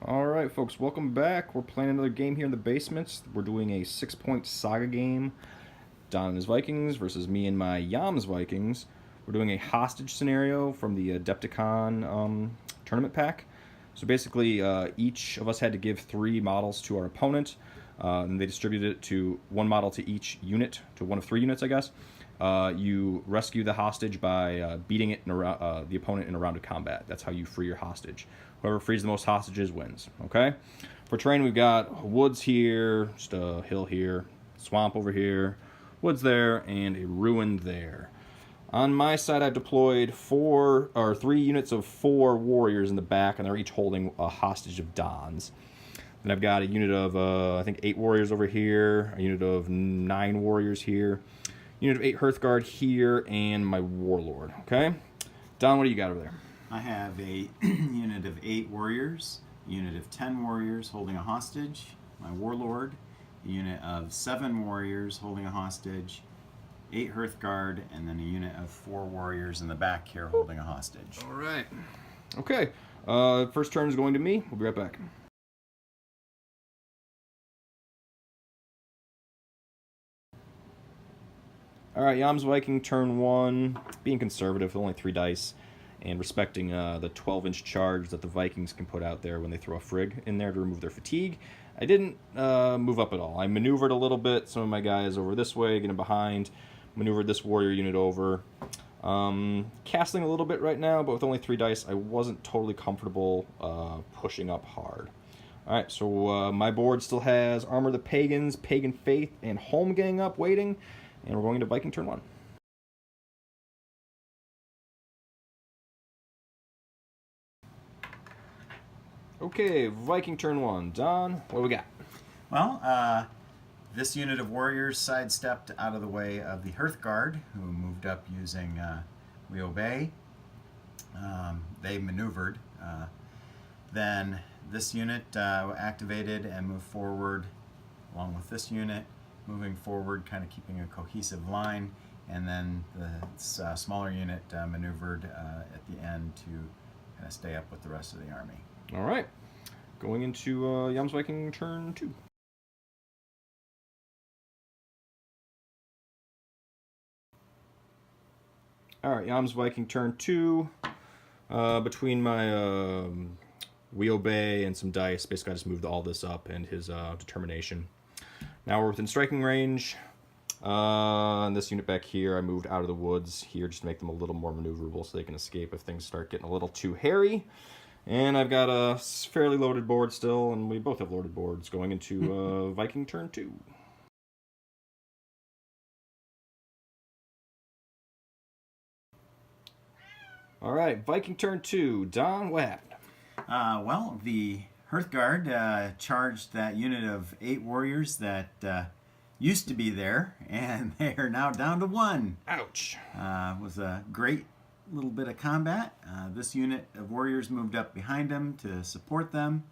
Alright folks, welcome back. We're playing another game here in the basement. We're doing a 6-point Saga game. Don and his Vikings versus me and my Jomsvikings. We're doing a hostage scenario from the Adepticon tournament pack. So basically, each of us had to give 3 models to our opponent, and they distributed it to 1 model to each unit, to 1 of 3 units, I guess. You rescue the hostage by beating it in the opponent in a round of combat. That's how you free your hostage. Whoever frees the most hostages wins. Okay. For terrain, we've got woods here, just a hill here, swamp over here, woods there, and a ruin there. On my side, I've deployed 3 units of 4 warriors in the back, and they're each holding a hostage of Dons. Then I've got a unit of I think 8 warriors over here, a unit of 9 warriors here, unit of 8 Hearthguard here, and my warlord. Okay, Don, what do you got over there? I have a unit of 8 warriors, a unit of 10 warriors holding a hostage, my warlord, a unit of 7 warriors holding a hostage, 8 Hearthguard, and then a unit of 4 warriors in the back here holding a hostage. All right. Okay. First turn is going to me. We'll be right back. All right, Jomsviking turn 1. Being conservative with only 3 dice and respecting the 12-inch charge that the Vikings can put out there when they throw a frig in there to remove their fatigue. I didn't move up at all. I maneuvered a little bit. Some of my guys over this way, getting behind. Maneuvered this warrior unit over. Castling a little bit right now, but with only 3 dice, I wasn't totally comfortable pushing up hard. All right, so my board still has Armor of the Pagans, Pagan Faith, and Home Gang up waiting, and we're going into Viking turn 1. Okay, Viking turn 1. Don, what do we got? Well, this unit of warriors sidestepped out of the way of the Hearthguard, who moved up using We Obey. They maneuvered. Then this unit activated and moved forward along with this unit, moving forward, kind of keeping a cohesive line. And then the smaller unit maneuvered at the end to kind of stay up with the rest of the army. All right, going into Jomsviking turn 2. All right, Jomsviking turn 2. Between my We Obey and some dice, basically I just moved all this up and his determination. Now we're within striking range. And this unit back here, I moved out of the woods here just to make them a little more maneuverable so they can escape if things start getting a little too hairy. And I've got a fairly loaded board still, and we both have loaded boards going into Viking turn 2. All right, Viking turn 2. Don, what happened? Well, the Hearthguard charged that unit of 8 warriors that used to be there, and they are now down to 1. Ouch. It was a great little bit of combat. This unit of warriors moved up behind them to support them.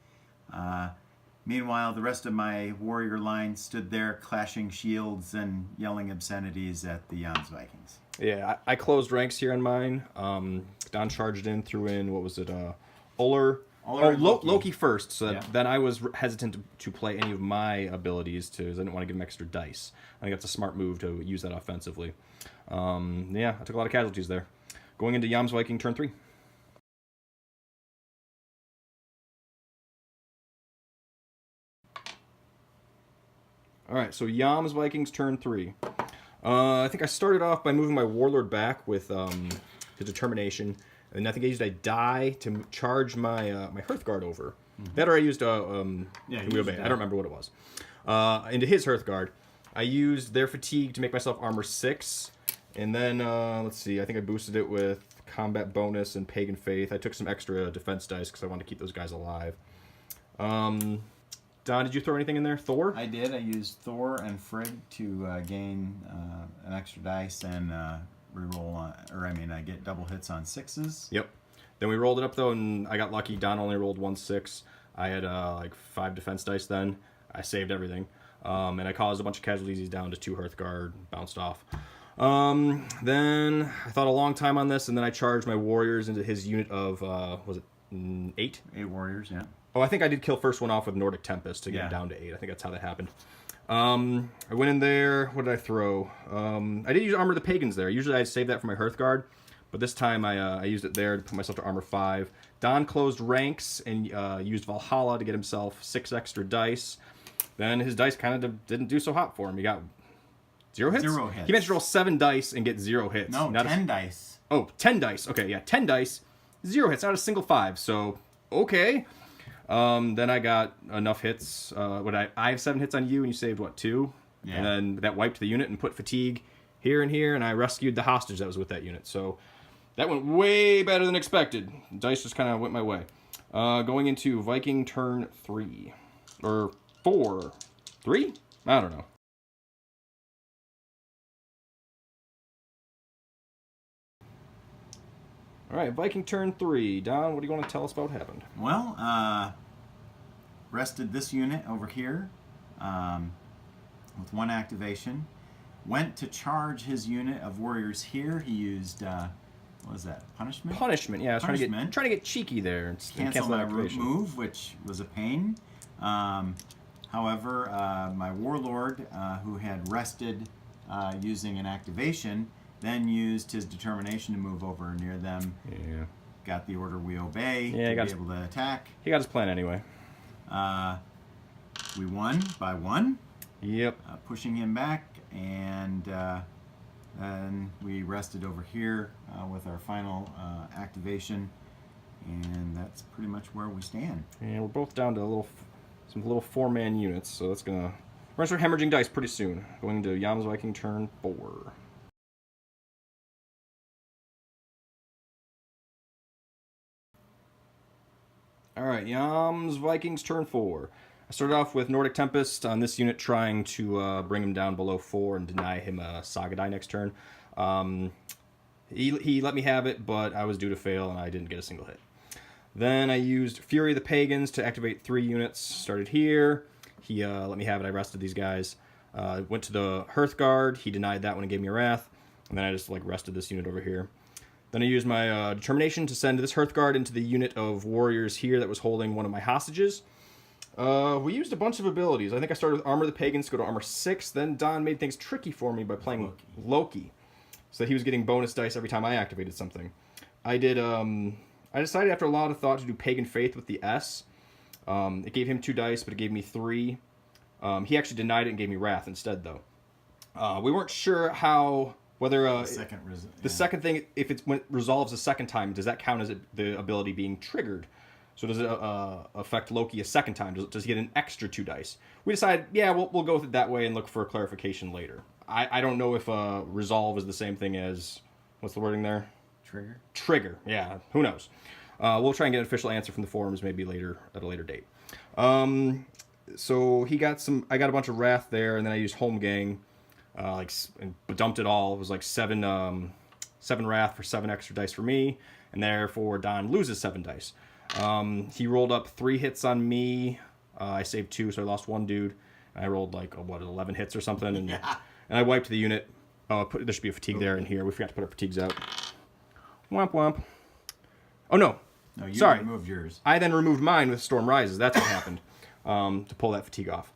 Meanwhile, the rest of my warrior line stood there clashing shields and yelling obscenities at the Jomsvikings. Yeah, I closed ranks here on mine. Don charged in, threw in, what was it, Loki first, so that, then I was hesitant to play any of my abilities because I didn't want to give him extra dice. I think that's a smart move to use that offensively. Yeah, I took a lot of casualties there. Going into Jomsviking turn 3. All right, so Jomsvikings turn 3. I think I started off by moving my warlord back with the determination, and I think I used a die to charge my my Hearthguard over. That or I used I don't remember what it was. Into his Hearthguard, I used their fatigue to make myself armor 6. And then, let's see, I think I boosted it with combat bonus and pagan faith. I took some extra defense dice because I wanted to keep those guys alive. Don, did you throw anything in there? Thor? I did. I used Thor and Frigg to gain an extra dice and reroll, I get double hits on 6s. Yep. Then we rolled it up, though, and I got lucky. Don only rolled 1 6. I had, like, 5 defense dice then. I saved everything. And I caused a bunch of casualties. He's down to 2 Hearthguard, bounced off. Then I thought a long time on this, and then I charged my warriors into his unit of, was it 8. 8 warriors, yeah. Oh, I think I did kill first one off with Nordic Tempest to get him down to 8. I think that's how that happened. I went in there. What did I throw? I did use Armor of the Pagans there. Usually I'd save that for my Hearthguard, but this time I used it there to put myself to Armor 5. Don closed ranks and used Valhalla to get himself 6 extra dice. Then his dice kind of didn't do so hot for him. He got 0 hits? 0 hits. He managed to roll 7 dice and get 0 hits. No, not 10 dice. Oh, 10 dice. Okay, yeah, 10 dice, 0 hits, not a single 5. So, okay. Then I got enough hits. I have 7 hits on you, and you saved, what, 2? Yeah. And then that wiped the unit and put fatigue here and here, and I rescued the hostage that was with that unit. So that went way better than expected. Dice just kind of went my way. Going into Viking turn 3. Or 4. 3? I don't know. All right, Viking turn 3. Don, what do you want to tell us about what happened? Well, rested this unit over here with 1 activation. Went to charge his unit of warriors here. He used, what was that, punishment? Punishment, yeah. I was Punishment. trying to get cheeky there. And Cancel my activation. move, which was a pain. However, my warlord, who had rested using an activation, then used his determination to move over near them. Yeah. Got the order we obey Yeah, to be able to attack. He got his plan anyway. We won by 1. Yep. Pushing him back, and then we rested over here with our final activation, and that's pretty much where we stand. And we're both down to some little 4-man units, so that's we're gonna start hemorrhaging dice pretty soon. Going to Jomsviking turn 4. Alright, Jomsvikings turn 4. I started off with Nordic Tempest on this unit, trying to bring him down below 4 and deny him a Saga die next turn. He let me have it, but I was due to fail and I didn't get a single hit. Then I used Fury of the Pagans to activate 3 units. Started here. He let me have it. I rested these guys. Went to the Hearthguard. He denied that one and gave me a Wrath. And then I just rested this unit over here. Then I used my determination to send this Hearthguard into the unit of warriors here that was holding one of my hostages. We used a bunch of abilities. I think I started with Armor of the Pagans to go to Armor 6. Then Don made things tricky for me by playing Loki. So that he was getting bonus dice every time I activated something. I decided after a lot of thought to do Pagan Faith with the S. It gave him 2 dice, but it gave me 3. He actually denied it and gave me Wrath instead, though. We weren't sure whether the second thing, when it resolves a second time, does that count as the ability being triggered? So does it affect Loki a second time? Does he get an extra 2 dice? We decided, yeah, we'll go with it that way and look for clarification later. I don't know if resolve is the same thing as, what's the wording there? Trigger, yeah. Who knows? We'll try and get an official answer from the forums maybe later at a later date. So I got a bunch of Wrath there, and then I used Home Gang. And dumped it all. It was like 7 Wrath for 7 extra dice for me, and therefore Don loses 7 dice. He rolled up 3 hits on me. I saved 2, so I lost 1 dude. I rolled 11 hits or something, and I wiped the unit. There should be a fatigue there and here. We forgot to put our fatigues out. Womp womp. Oh no. No, you Sorry. removed yours. I then removed mine with Storm Rises. That's what happened to pull that fatigue off.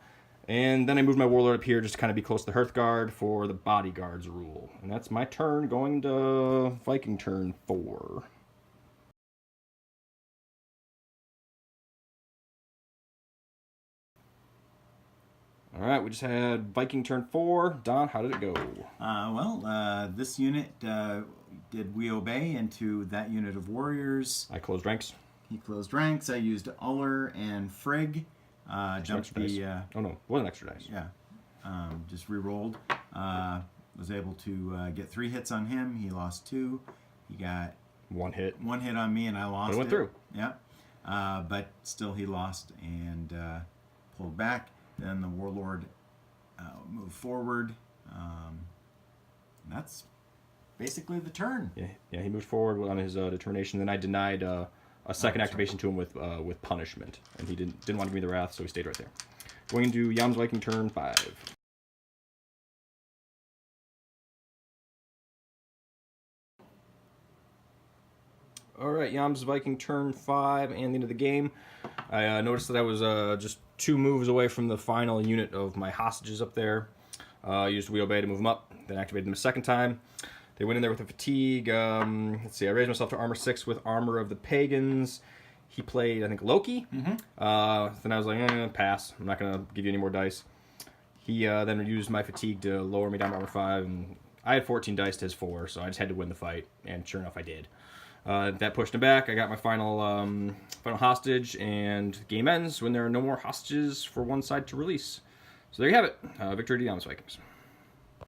And then I moved my Warlord up here just to kind of be close to the Hearthguard for the Bodyguards rule. And that's my turn, going to Viking turn 4. Alright, we just had Viking turn 4. Don, how did it go? This unit did we obey into that unit of warriors. I closed ranks. He closed ranks. I used Uller and Frigg. Jumped the... oh no, it wasn't extra dice. Yeah. Just re-rolled. Was able to get 3 hits on him. He lost 2. He got... 1 hit. 1 hit on me and I lost it. Went through. Yeah. But still he lost and pulled back. Then the Warlord moved forward. And that's basically the turn. Yeah, he moved forward on his determination. Then I denied a second activation to him with punishment, and he didn't want to give me the Wrath, so he stayed right there. Going into Jomsviking turn 5. All right, Yams Viking turn 5 and the end of the game. I noticed that I was just 2 moves away from the final unit of my hostages up there. Used Wheel Bay to move them up, then activated them a second time. They went in there with a fatigue. Let's see, I raised myself to armor 6 with Armor of the Pagans. He played, I think, Loki. Then I was like, pass. I'm not going to give you any more dice. He then used my fatigue to lower me down to armor 5, and I had 14 dice to his 4, so I just had to win the fight, and sure enough, I did. That pushed him back. I got my final hostage, and the game ends when there are no more hostages for one side to release. So there you have it. Victory to the Jomsvikings. Vikings.